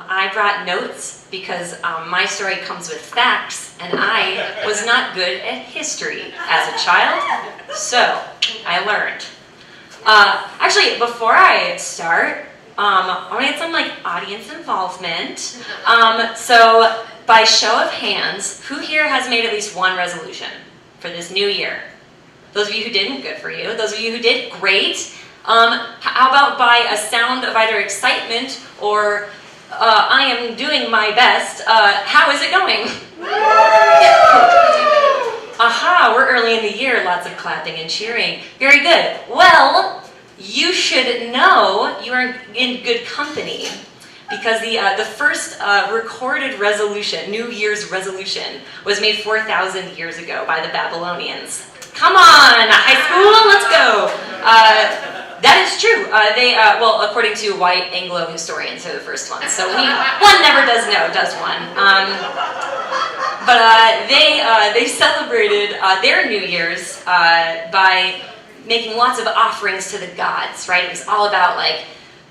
I brought notes because my story comes with facts, and I was not good at history as a child, so I learned. Actually, before I start, I want to get some audience involvement. So, by show of hands, who here has made at least one resolution for this new year? Those of you who didn't, good for you. Those of you who did, great. How about by a sound of either excitement or I am doing my best, how is it going? Aha, we're early in the year, lots of clapping and cheering. Very good. Well, you should know you are in good company because the first recorded resolution, New Year's resolution, was made 4,000 years ago by the Babylonians. Come on, high school, let's go. That is true. Well, according to white Anglo historians, they're the first ones. So one never does know, does one? But they celebrated their New Year's by making lots of offerings to the gods, right? It was all about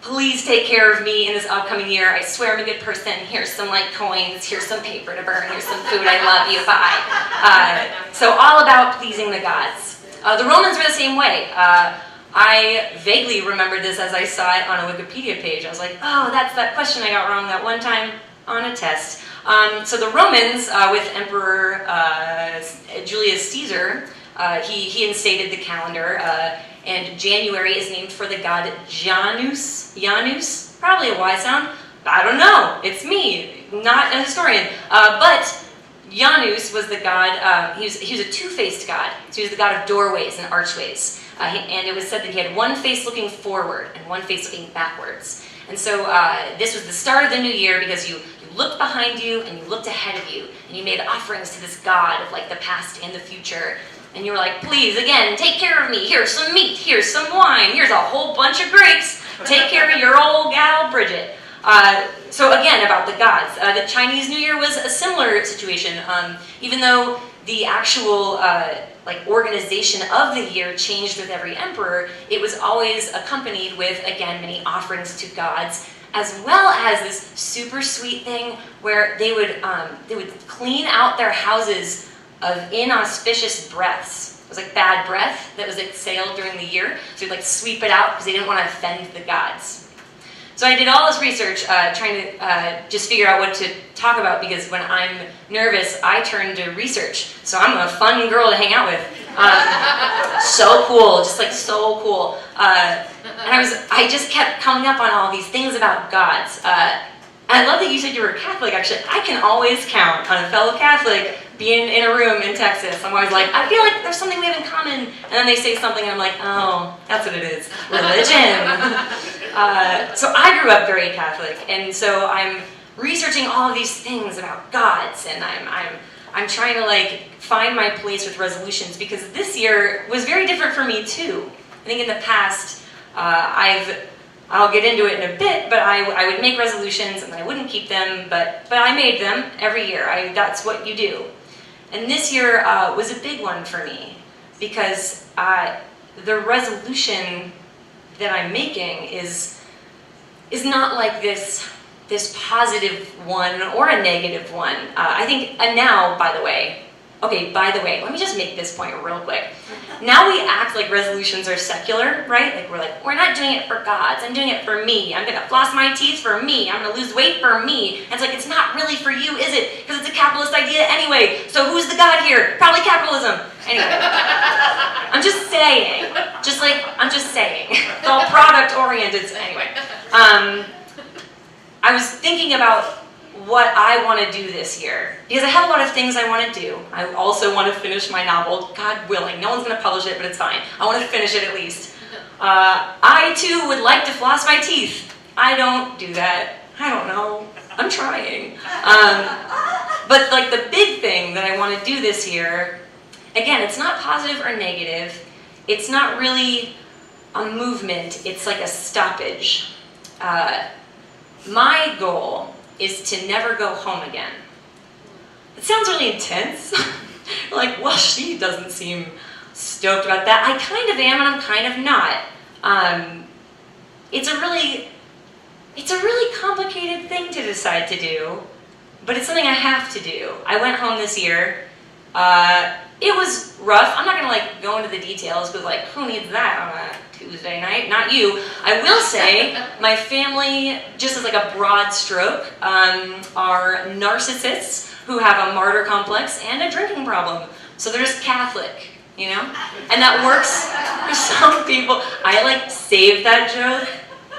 please take care of me in this upcoming year. I swear I'm a good person. Here's some coins. Here's some paper to burn. Here's some food. I love you. Bye. So all about pleasing the gods. The Romans were the same way. I vaguely remembered this as I saw it on a Wikipedia page. I was like, oh, that's that question I got wrong that one time on a test. So the Romans, with Emperor Julius Caesar, he instated the calendar, and January is named for the god Janus. Janus, probably a Y sound. I don't know. It's me, not a historian. But Janus was the god. He was a two-faced god. So he was the god of doorways and archways. And it was said that he had one face looking forward and one face looking backwards. And so this was the start of the new year because you looked behind you and you looked ahead of you and you made offerings to this god of the past and the future. And you were like, please, again, take care of me. Here's some meat. Here's some wine. Here's a whole bunch of grapes. Take care of your old gal, Bridget. So again, about the gods. The Chinese New Year was a similar situation. Even though the actual organization of the year changed with every emperor, it was always accompanied with, again, many offerings to gods, as well as this super sweet thing where they would clean out their houses of inauspicious breaths. It was bad breath that was exhaled during the year, so they'd sweep it out because they didn't want to offend the gods. So I did all this research trying to just figure out what to talk about because when I'm nervous, I turn to research. So I'm a fun girl to hang out with. So cool, just so cool. And I just kept coming up on all these things about gods. And I love that you said you were Catholic, actually. I can always count on a fellow Catholic being in a room in Texas. I'm always I feel like there's something we have in common. And then they say something and I'm like, oh, that's what it is. Religion. So I grew up very Catholic, and so I'm researching all of these things about gods, and I'm trying to find my place with resolutions because this year was very different for me too. I think in the past, I'll get into it in a bit, but I would make resolutions and I wouldn't keep them, but I made them every year. That's what you do. And this year was a big one for me because the resolution that I'm making is not this positive one or a negative one. I think, and now, by the way, let me just make this point real quick. Now we act like resolutions are secular, right? We're not doing it for gods, I'm doing it for me. I'm gonna floss my teeth for me. I'm gonna lose weight for me. And it's not really for you, is it? Because it's a capitalist idea anyway. So who's the god here? Probably capitalism. Anyway, I'm just saying. I'm just saying. It's all product oriented. Anyway, I was thinking about what I want to do this year because I have a lot of things I want to do. I also want to finish my novel, God willing. No one's going to publish it, but it's fine. I want to finish it at least. I too would like to floss my teeth. I don't do that. I don't know. I'm trying. But the big thing that I want to do this year, again, it's not positive or negative. It's not really a movement. It's a stoppage. My goal is to never go home again. It sounds really intense. Well, she doesn't seem stoked about that. I kind of am and I'm kind of not. It's a really it's a really complicated thing to decide to do, but it's something I have to do. I went home this year. It was rough. I'm not gonna like go into the details because like who needs that on a Tuesday night? Not you. I will say my family, just as like a broad stroke, are narcissists who have a martyr complex and a drinking problem. So they're just Catholic, you know? And that works for some people. I like saved that joke.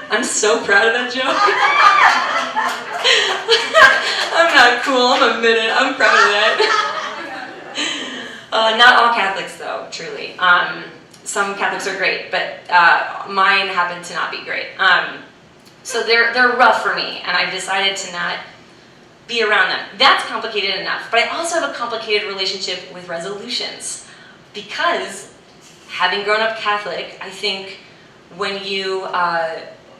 I'm so proud of that joke. I'm not cool, I'm admit it. I'm proud of that. Not all Catholics though, truly. Some Catholics are great, but mine happen to not be great. So they're rough for me, and I've decided to not be around them. That's complicated enough, but I also have a complicated relationship with resolutions, because having grown up Catholic, I think when you're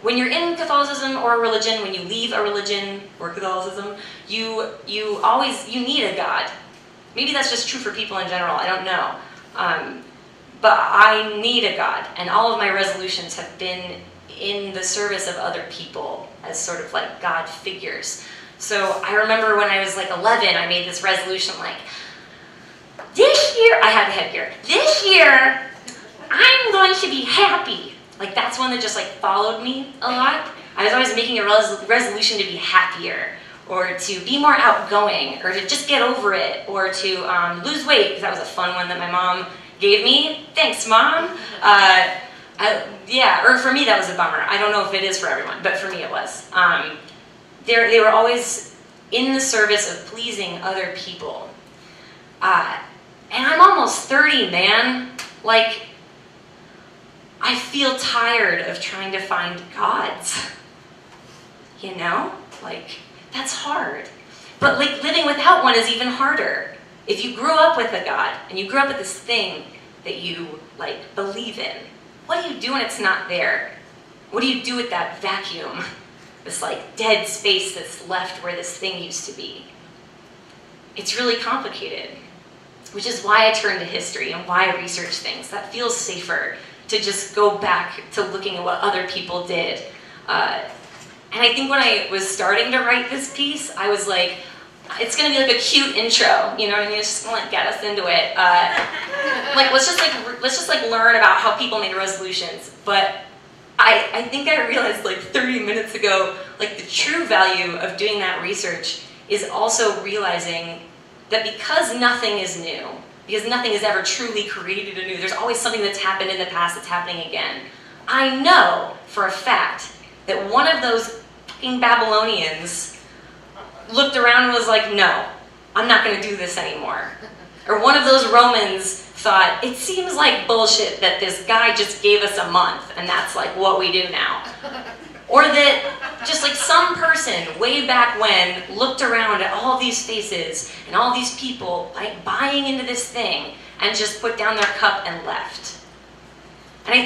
in Catholicism or a religion, when you leave a religion or Catholicism, you need a God. Maybe that's just true for people in general, I don't know. But I need a God, and all of my resolutions have been in the service of other people as sort of like God figures. So I remember when I was like 11, I made this resolution like, this year, I had the headgear, this year, I'm going to be happy. Like that's one that just like followed me a lot. I was always making a resolution to be happier, or to be more outgoing, or to just get over it, or to lose weight, because that was a fun one that my mom gave me. Thanks, Mom. Yeah, or for me that was a bummer. I don't know if it is for everyone, but for me it was. They were always in the service of pleasing other people. And I'm almost 30, man. Like, I feel tired of trying to find gods. You know? Like, that's hard. But like living without one is even harder. If you grew up with a God, and you grew up with this thing that you like believe in, what do you do when it's not there? What do you do with that vacuum? This like dead space that's left where this thing used to be? It's really complicated, which is why I turn to history and why I research things. That feels safer to just go back to looking at what other people did. And I think when I was starting to write this piece, I was like, it's gonna be like a cute intro, you know what I mean? It's just gonna like get us into it. Like let's just learn about how people made resolutions. But I think I realized like 30 minutes ago, like the true value of doing that research is also realizing that because nothing is new, because nothing is ever truly created anew, there's always something that's happened in the past that's happening again. I know for a fact that one of those fucking Babylonians looked around and was like, no, I'm not going to do this anymore. Or one of those Romans thought, it seems like bullshit that this guy just gave us a month and that's like what we do now. Or that just like some person way back when looked around at all these faces and all these people like buying into this thing and just put down their cup and left. And I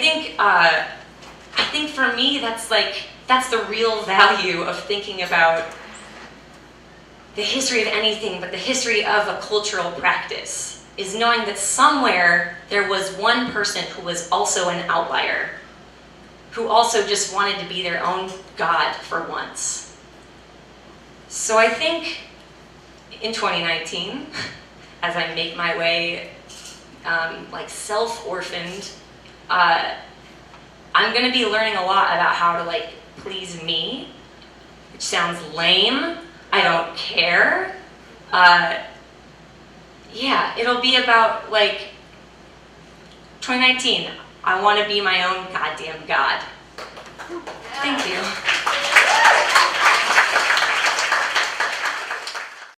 think for me that's the real value of thinking about the history of anything, but the history of a cultural practice, is knowing that somewhere there was one person who was also an outlier, who also just wanted to be their own God for once. So I think in 2019, as I make my way like self-orphaned, I'm gonna be learning a lot about how to like please me, which sounds lame. I don't care. Yeah, it'll be about like 2019. I want to be my own goddamn God. Thank you.